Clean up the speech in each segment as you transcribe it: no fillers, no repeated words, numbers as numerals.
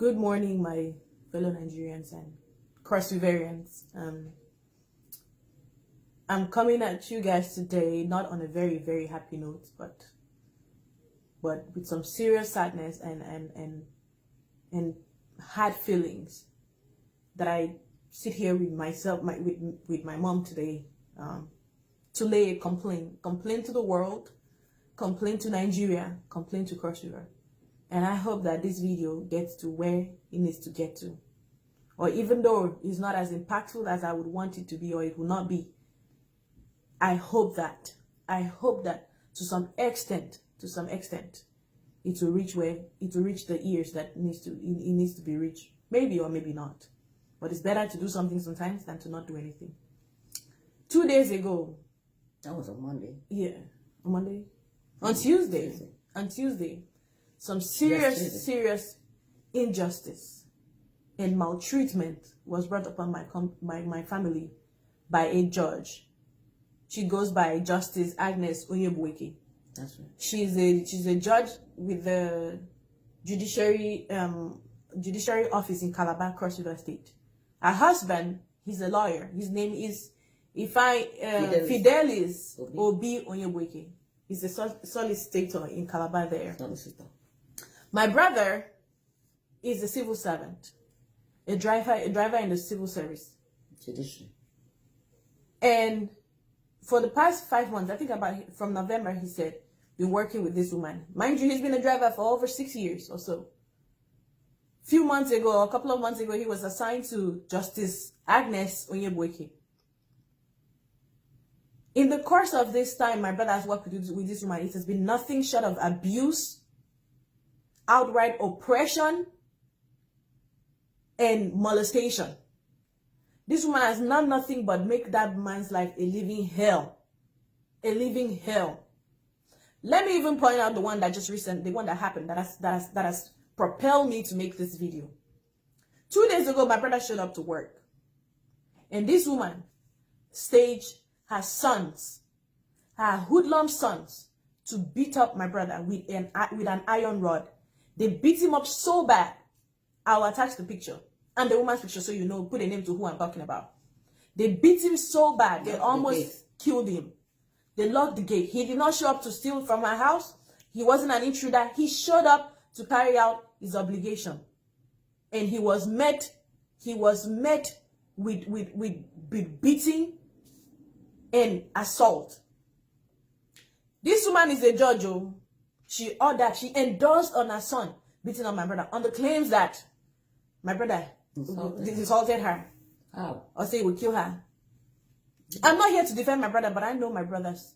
Good morning, my fellow Nigerians and cross Riverians. I'm coming at you guys today, not on a very, very happy note, but with some serious sadness and hard feelings that I sit here with myself, with my mom today, to lay a complaint to the world, complaint to Nigeria, complaint to Cross River. And I hope that this video gets to where it needs to get to. Or even though it's not as impactful as I would want it to be, or it will not be, I hope that to some extent, it will reach the ears that it needs to be reached. Maybe or maybe not. But it's better to do something sometimes than to not do anything. 2 days ago. That was on Monday. Yeah. On Monday? On Tuesday. On Tuesday. Some serious injustice and maltreatment was brought upon my family by a judge. She goes by Justice Agnes Onyebuike. That's right. She's a judge with the judiciary office in Calabar, Cross River State. Her husband, he's a lawyer. His name is Fidelis Obi Onyebuike. He's a solicitor in Calabar there. Solicitor. My brother is a civil servant, a driver in the civil service. Judiciary. And for the past 5 months, I think from November, he said, been working with this woman. Mind you, he's been a driver for over 6 years or so. A couple of months ago, he was assigned to Justice Agnes Onyebuike. In the course of this time, my brother has worked with this woman. It has been nothing short of abuse, outright oppression, and molestation. This woman has done nothing but make that man's life a living hell. A living hell. Let me even point out the one that happened, that has propelled me to make this video. 2 days ago, my brother showed up to work. And this woman staged her sons, her hoodlum sons, to beat up my brother with an iron rod. They beat him up so bad. I'll attach the picture and the woman's picture so you know, put a name to who I'm talking about. They beat him so bad, they almost killed him. They locked the gate. He did not show up to steal from her house. He wasn't an intruder. He showed up to carry out his obligation. And he was met with beating and assault. This woman is a judge. She endorsed on her son beating on my brother on the claims that my brother assaulted her. How? Or say he would kill her. I'm not here to defend my brother, but I know my brothers.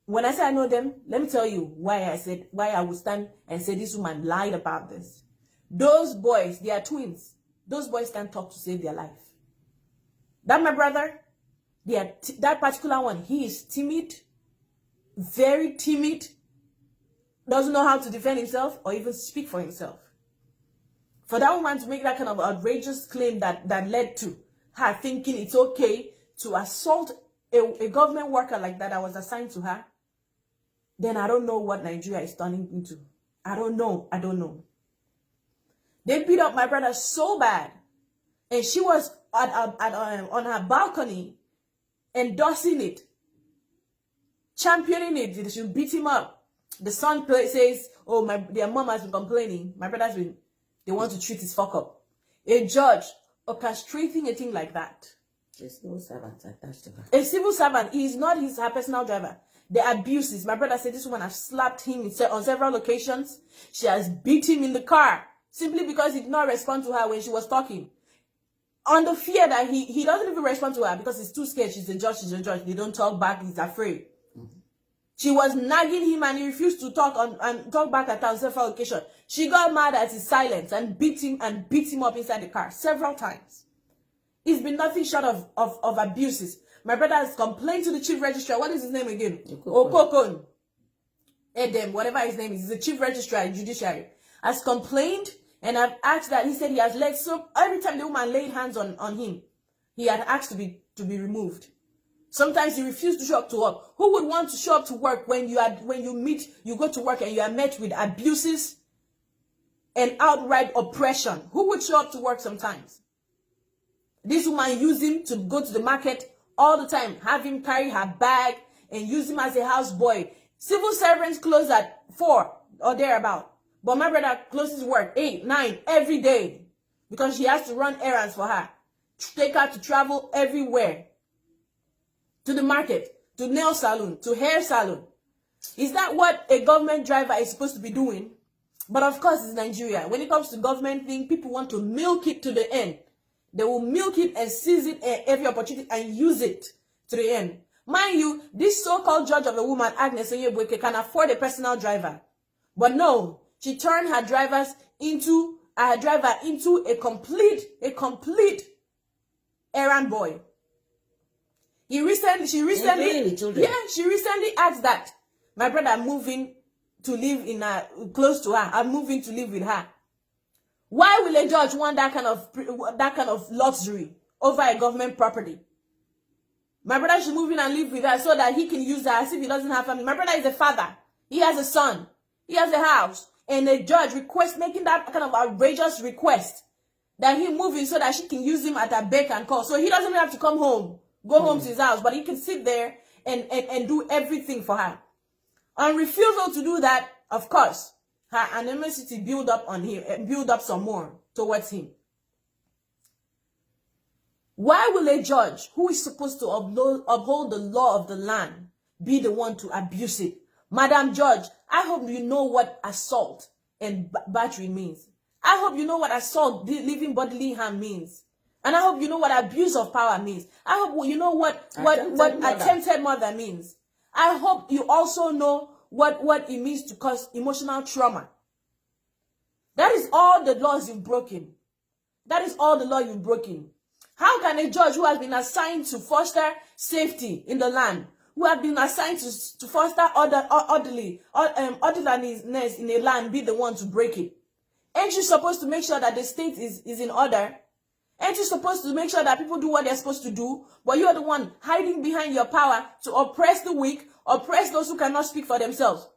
When I say I know them, let me tell you why I would stand and say this woman lied about this. Those boys, they are twins. Those boys can't talk to save their life. That my brother, that particular one, he is timid, very timid, doesn't know how to defend himself or even speak for himself. For that woman to make that kind of outrageous claim that led to her thinking it's okay to assault a government worker like that was assigned to her, then I don't know what Nigeria is turning into. I don't know. They beat up my brother so bad, and she was on her balcony endorsing it, championing it. She beat him up. The son says, oh, their mom has been complaining. My brother's been, they want to treat his fuck up. A judge orchestrating a thing like that. A civil servant attached to her. A civil servant. He is not her personal driver. The abuses. My brother said this woman has slapped him on several occasions. She has beat him in the car simply because he did not respond to her when she was talking. On the fear that he doesn't even respond to her because he's too scared. She's a judge. They don't talk back. He's afraid. She was nagging him and he refused to talk back at her on several occasions. She got mad at his silence and beat him up inside the car several times. It's been nothing short of abuses. My brother has complained to the chief registrar. What is his name again? Okokon. Edem, whatever his name is. He's the chief registrar in judiciary. Has complained and I've asked that. He said he has laid, so every time the woman laid hands on him, he had asked to be removed. Sometimes he refused to show up to work. Who would want to show up to work when you go to work and you are met with abuses and outright oppression. Who would show up to work sometimes? This woman used him to go to the market all the time, have him carry her bag and use him as a houseboy. Civil servants close at 4 or thereabout. But my brother closes work 8, 9 every day because he has to run errands for her. Take her to travel everywhere. To the market, to nail salon, to hair salon. Is that what a government driver is supposed to be doing? But of course, it's Nigeria. When it comes to government thing, people want to milk it to the end. They will milk it and seize it at every opportunity and use it to the end. Mind you, this so-called judge of a woman, Agnes Onyebuike, can afford a personal driver. But no, she turned her driver into a complete errand boy. She recently asked that my brother moving to live in close to her. I'm moving to live with her. Why will a judge want that kind of luxury over a government property? My brother should move in and live with her so that he can use her as if he doesn't have family. My brother is a father. He has a son. He has a house. And a judge making that kind of outrageous request that he move in so that she can use him at her beck and call. So he doesn't have to come home, go home to his house, but he can sit there and do everything for her. On refusal to do that, of course, her animosity build up on him and build up some more towards him. Why will a judge who is supposed to uphold the law of the land be the one to abuse it? Madam Judge, I hope you know what assault and battery means. I hope you know what assault, leaving bodily harm means. And I hope you know what abuse of power means. I hope you know what attempted murder means. I hope you also know what it means to cause emotional trauma. That is all the laws you've broken. That is all the law you've broken. How can a judge who has been assigned to foster safety in the land, who have been assigned to foster orderliness in a land, be the one to break it? Ain't you supposed to make sure that the state is in order? Ain't you supposed to make sure that people do what they're supposed to do? But you're the one hiding behind your power to oppress the weak, oppress those who cannot speak for themselves.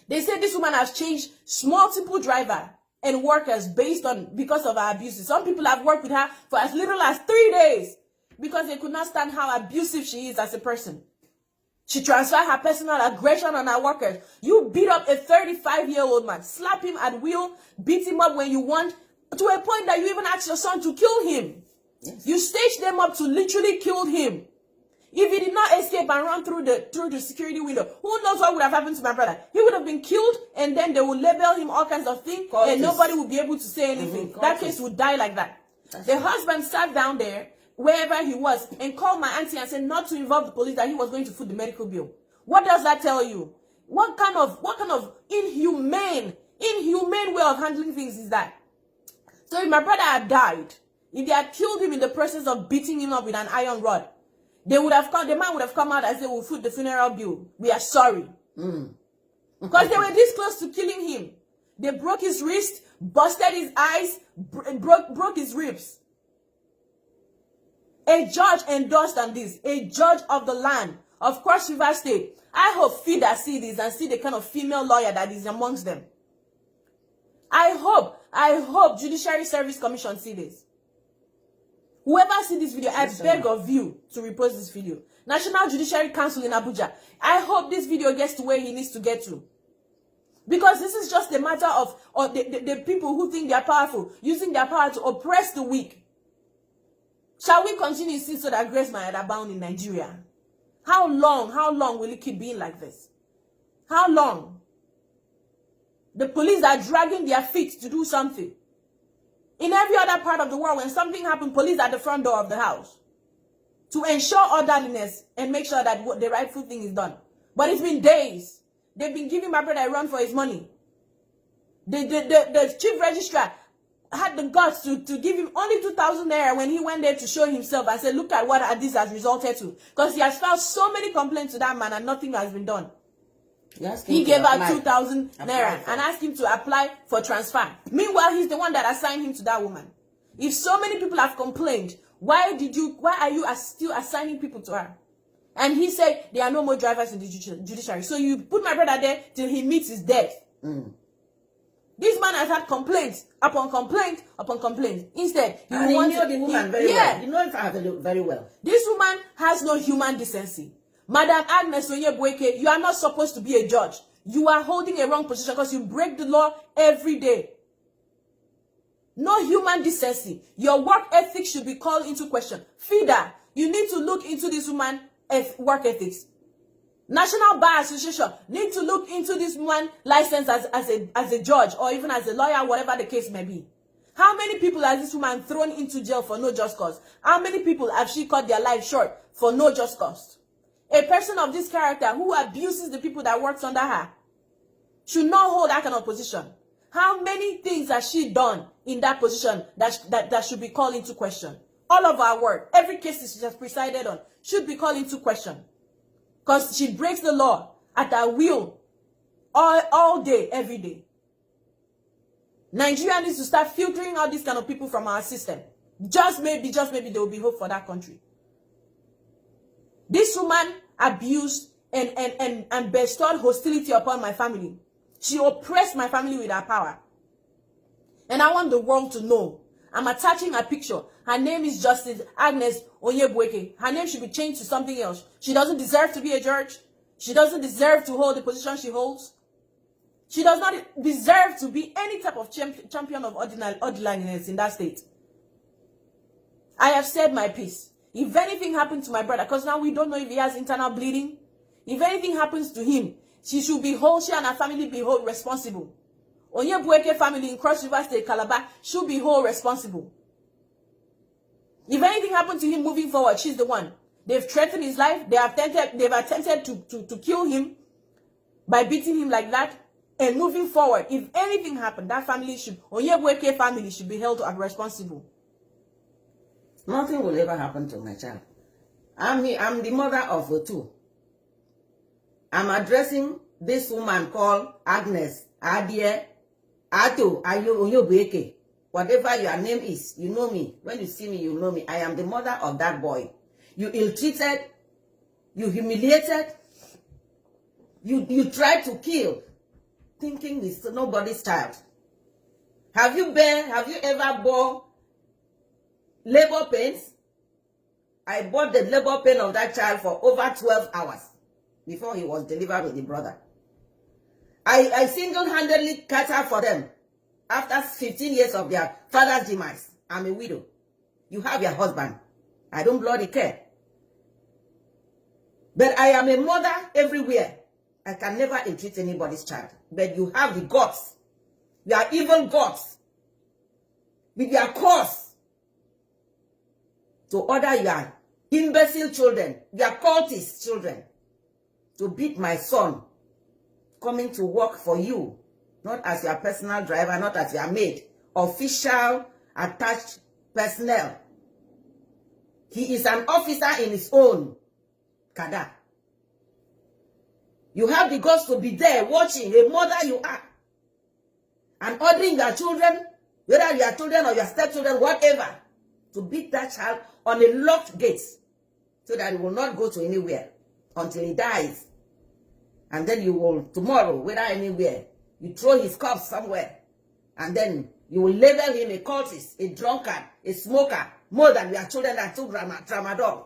They say this woman has changed multiple drivers and workers because of her abuses. Some people have worked with her for as little as 3 days because they could not stand how abusive she is as a person. She transferred her personal aggression on her workers. You beat up a 35-year-old man, slap him at will, beat him up when you want, to a point that you even asked your son to kill him. Yes. You staged them up to literally kill him. If he did not escape and run through the security window, who knows what would have happened to my brother? He would have been killed, and then they would label him all kinds of things, and nobody would be able to say anything. That case would die like that. The husband sat down there, wherever he was, and called my auntie and said not to involve the police, that he was going to foot the medical bill. What does that tell you? What kind of inhumane way of handling things is that? So if my brother had died, if they had killed him in the process of beating him up with an iron rod, the man would have come out and said, we'll foot the funeral bill. We are sorry. Because they were this close to killing him. They broke his wrist, busted his eyes, broke his ribs. A judge endorsed on this. A judge of the land of Cross River State. I hope FIDA see this and see the kind of female lawyer that is amongst them. I hope Judiciary Service Commission see this. Whoever see this video, I beg of you to repost this video. National Judiciary Council in Abuja. I hope this video gets to where he needs to get to. Because this is just a matter of the people who think they are powerful, using their power to oppress the weak. Shall we continue to see so that grace might abound in Nigeria? How long will it keep being like this? How long? The police are dragging their feet to do something. In every other part of the world, when something happens, police are at the front door of the house to ensure orderliness and make sure that the rightful thing is done. But it's been days. They've been giving my brother a run for his money. The chief registrar had the guts to give him only 2,000 naira when he went there to show himself and said, look at what this has resulted to. Because he has filed so many complaints to that man and nothing has been done. He gave out 2,000 naira and asked him to apply for transfer. Meanwhile, he's the one that assigned him to that woman. If so many people have complained, why are you still assigning people to her? And he said there are no more drivers in the judiciary. So you put my brother there till he meets his death. This man has had complaint upon complaint upon complaint. Instead, you And want you know the woman very well. You know her very well. This woman has no human decency. Madam Agnes Onyebueke, you are not supposed to be a judge. You are holding a wrong position because you break the law every day. No human decency. Your work ethic should be called into question. FIDA, you need to look into this woman's work ethics. National Bar Association need to look into this woman license as a judge or even as a lawyer, whatever the case may be. How many people has this woman thrown into jail for no just cause? How many people have she cut their life short for no just cause? A person of this character who abuses the people that works under her should not hold that kind of position. How many things has she done in that position that should be called into question? All of our work, every case she has presided on should be called into question. Because she breaks the law at her will all day, every day. Nigeria needs to start filtering out these kind of people from our system. Just maybe there will be hope for that country. This woman abused and bestowed hostility upon my family. She oppressed my family with her power. And I want the world to know. I'm attaching a picture. Her name is Justice Agnes Onyebueke. Her name should be changed to something else. She doesn't deserve to be a judge. She doesn't deserve to hold the position she holds. She does not deserve to be any type of champion of ordinariness in that state. I have said my piece. If anything happened to my brother, because now we don't know if he has internal bleeding, if anything happens to him, she and her family be held responsible. Onyebueke family in Cross River State, Calabar, should be held responsible. If anything happened to him moving forward, she's the one. They've threatened his life. They've attempted to kill him by beating him like that. And moving forward, if anything happened, that family Onyebueke family should be held responsible. Nothing will ever happen to my child. I'm the mother of two. I'm addressing this woman called Agnes Adie Ato Onyebueke. Whatever your name is, you know me. When you see me, you know me. I am the mother of that boy. You ill-treated, you humiliated, you tried to kill, thinking it's nobody's child. Have you ever bore labor pains? I bought the labor pain of that child for over 12 hours before he was delivered with the brother. I single-handedly catered for them after 15 years of their father's demise. I'm a widow. You have your husband. I don't bloody care. But I am a mother everywhere. I can never entreat anybody's child. But you have the guts. You are evil guts. With your cause. To order your imbecile children, your cultist children, to beat my son coming to work for you. Not as your personal driver, not as your maid. Official, attached personnel. He is an officer in his own. Kada. You have the guts to be there watching, a mother you are. And ordering your children, whether your children or your stepchildren, whatever, to beat that child on a locked gate so that he will not go to anywhere until he dies. And then you will, tomorrow, whether anywhere, you throw his corpse somewhere. And then you will label him a cultist, a drunkard, a smoker, more than your children that took tramadol.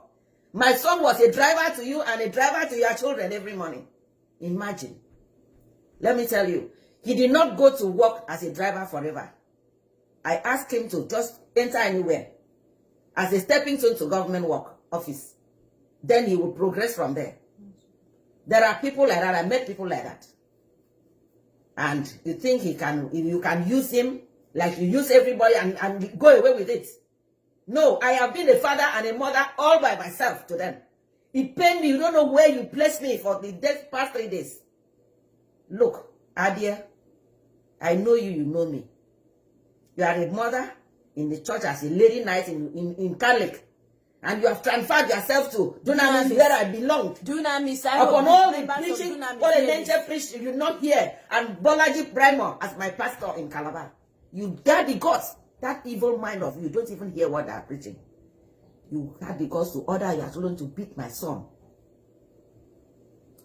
My son was a driver to you and a driver to your children every morning. Imagine. Let me tell you, he did not go to work as a driver forever. I asked him to just enter anywhere as a stepping stone to government work office. Then he will progress from there. There are people like that. I met people like that. And you think you can use him like you use everybody and go away with it. No, I have been a father and a mother all by myself to them. It pained me. You don't know where you placed me for the past 3 days. Look, Adia, I know you, you know me. You are a mother in the church as a lady night in Catholic. And you have transferred yourself to Dunamis where I belonged. Dunamis, upon all the preaching, all the nature preached, you not hear. And Bolaji Primer as my pastor in Calabar. You got the guts. That evil mind of you don't even hear what they are preaching. You had the guts to order your children to beat my son.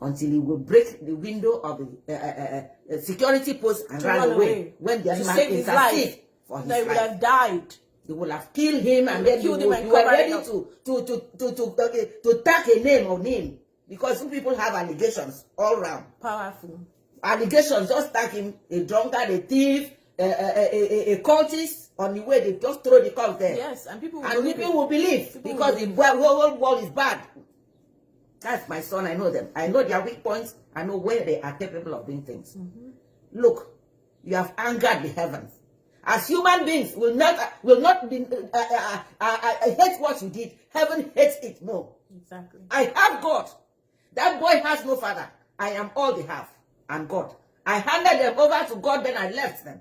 until he will break the window of the security post and run away. When the animal intercedes for his life. He would have died. They will have killed him, and then you were ready to tag a name on him, because some people have allegations all around. Powerful allegations. Just tag him a drunkard, a thief, a cultist. On the way, they just throw the cult there. Yes, and people will believe because the whole world is bad. That's my son. I know them. I know their weak points. I know where they are capable of doing things. Look, you have angered the heavens. As human beings will not be hate what you did. Heaven hates it more. Exactly. I have God. That boy has no father. I am all they have. And God. I handed them over to God, then I left them.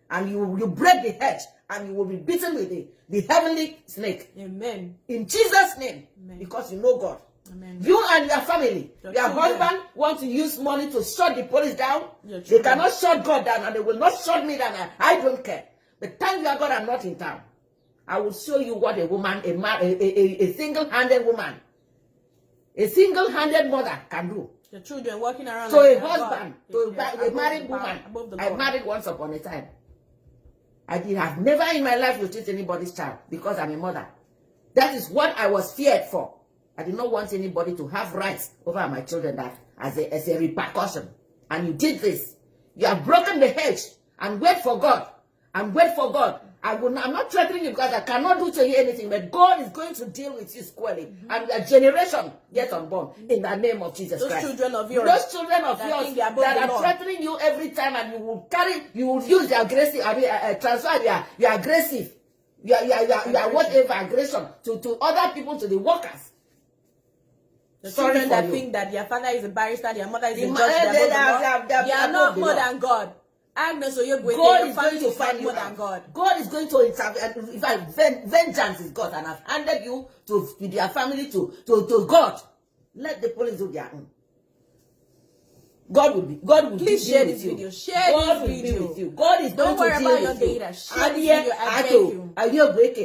And you break the hedge, and you will be beaten with the heavenly snake. Amen. In Jesus' name. Amen. Because you know God. Amen. You and your family, your husband want to use money to shut the police down. They cannot shut God down, and they will not shut me down. I don't care. But thank you, God, I'm not in town. I will show you what a woman, a single-handed woman, a single-handed mother can do. The children walking around. So like a husband, to a married woman. I married once upon a time. I have never in my life will treat anybody's child because I'm a mother. That is what I was feared for. I did not want anybody to have rights over my children that as a repercussion. And you did this. You have broken the hedge and wait for God. And wait for God. I'm not threatening you because I cannot do to you anything, but God is going to deal with you squarely. And your generation gets unborn in the name of Jesus Christ. Those children of yours that are threatening you every time, and you will use the aggressive, transfer your aggressive, your whatever aggression to other people, to the workers. The children that think that their father is a barrister, their mother is a judge, they are not more than God. Agnes Oyegwe, God is going to find you more than God. God is going to intervene. In fact, vengeance is God, and I've handed you to their family to God. Let the police do their own. God will please share this video. Share this video. God is going to deal with you. Don't worry about your data. Share this video. I beg you.